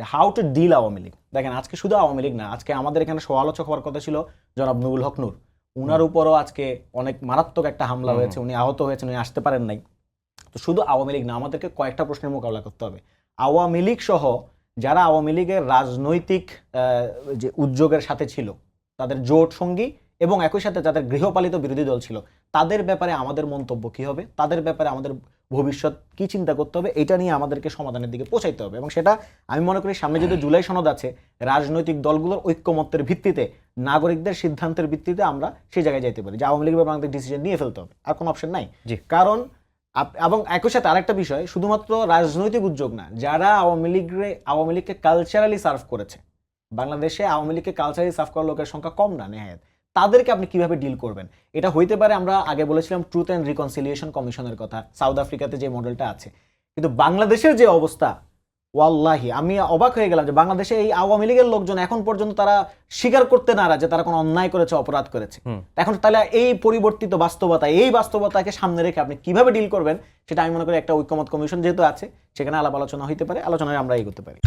যে how to deal Awami League. দেখেন আজকে শুধু আওয়ামী লীগ না, আজকে আমাদের এখানে সমালোচক হওয়ার কথা ছিল জনাব নুরুল হক নূর, উনার উপরও আজকে অনেক মারাত্মক একটা হামলা হয়েছে, উনি আহত হয়েছেন, উনি আসতে পারেন নাই। তো শুধু আওয়ামী লীগ না, আমাদেরকে কয়েকটা প্রশ্নের মোকাবেলা করতে হবে। আওয়ামী লীগ সহ যারা আওয়ামী লীগের রাজনৈতিক যে উদ্যোগের সাথে ছিল, তাদের জোট সঙ্গী এবং একই সাথে যাদের গৃহপালিত বিরোধী দল ছিল, তাদের ব্যাপারে আমাদের মন্তব্য কি হবে, তাদের ব্যাপারে আমাদের ভবিষ্যৎ কি চিন্তা করতে হবে, এটা নিয়ে আমাদেরকে সমাধানের দিকে পৌঁছাইতে হবে। এবং সেটা আমি মনে করি সামনে যদি জুলাই সনদ আছে, রাজনৈতিক দলগুলোর ঐক্যমত্যের ভিত্তিতে, নাগরিকদের সিদ্ধান্তের ভিত্তিতে আমরা সেই জায়গায় যাইতে পারি যে আওয়ামী লীগের ব্যাপারে আমাদের ডিসিশন নিয়ে ফেলতে হবে, আর কোনো অপশন নাই। কারণ এবং একই সাথে আরেকটা বিষয়, শুধুমাত্র রাজনৈতিক উদ্যোগ না, যারা আওয়ামী লীগকে কালচারালি সার্ভ করেছে, বাংলাদেশে আওয়ামী লীগকে কালচারালি সার্ভ করার লোকের সংখ্যা কম না নেহায়েত, তাদেরকে আপনি কিভাবে ডিল করবেন? এটা হইতে পারে, আমরা আগে বলেছিলাম ট্রুথ অ্যান্ড রিকনসিলিয়েশন কমিশনের কথা, সাউথ আফ্রিকাতে যে মডেলটা আছে, কিন্তু বাংলাদেশের যে অবস্থা, ওয়াল্লাহি আমি অবাক হয়ে গেলাম যে বাংলাদেশে এই আওয়ামী লীগের লোকজন এখন পর্যন্ত তারা স্বীকার করতে নারাজ যে তারা কোনো অন্যায় করেছে, অপরাধ করেছে। এখন তাহলে এই পরিবর্তিত বাস্তবতা, এই বাস্তবতাকে সামনে রেখে আপনি কিভাবে ডিল করবেন, সেটা আমি মনে করি একটা ঐক্যমত কমিশন যেহেতু আছে, সেখানে আলাপ আলোচনা হইতে পারে, আলোচনায় আমরা এগোতে পারি।